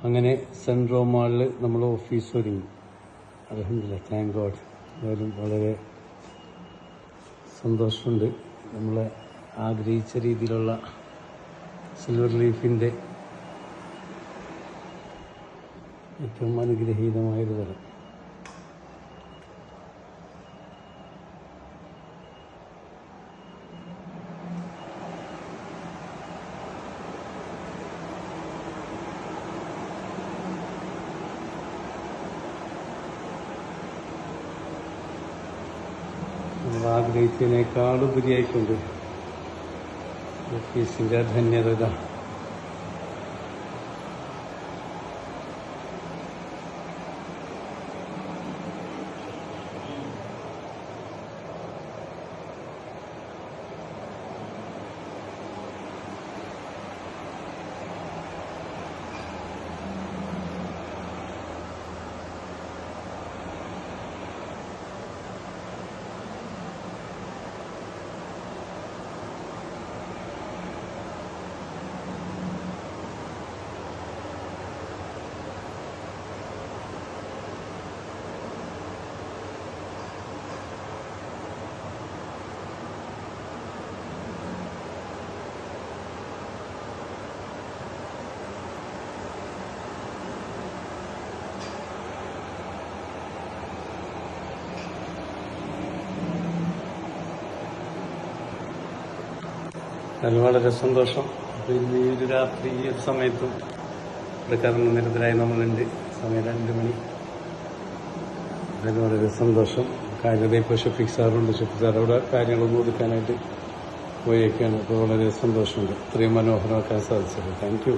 അങ്ങനെ സെൻട്രോ മാളിൽ നമ്മൾ ഓഫീസ് ഒരുങ്ങി. അൽഹംദുലില്ലാഹ്, താങ്ക് ഗോഡ്. എന്തായാലും വളരെ സന്തോഷമുണ്ട്. നമ്മൾ ആഗ്രഹിച്ച രീതിയിലുള്ള സിൽവർ ലീഫിൻ്റെ ഏറ്റവും അനുഗ്രഹീതമായൊരു തരം. നമ്മൾ ആഗ്രഹിച്ചതിനേക്കാൾ ഉപരിയായിക്കൊണ്ട് ഓഫീസിൻ്റെ ധന്യത ഇതാണ്. അതിൽ വളരെ സന്തോഷം. പിന്നെ ഈ ഒരു രാത്രി ഈ ഒരു സമയത്തും ഇവിടെ കറങ്ങുന്നിടത്തിലായി നമ്മളുണ്ട്. സമയം 2 മണി. അതിൽ വളരെ സന്തോഷം. കാര്യത ഇപ്പോൾ ഷഫീഖ് സാറുണ്ട്. ഷഫീഖ് സാർ അവിടെ കാര്യങ്ങളൊന്നും ഒതുക്കാനായിട്ട് പോയേക്കാണ്. അപ്പോൾ വളരെ സന്തോഷമുണ്ട് ഇത്രയും മനോഹരമാക്കാൻ സാധിച്ചത്. Thank you.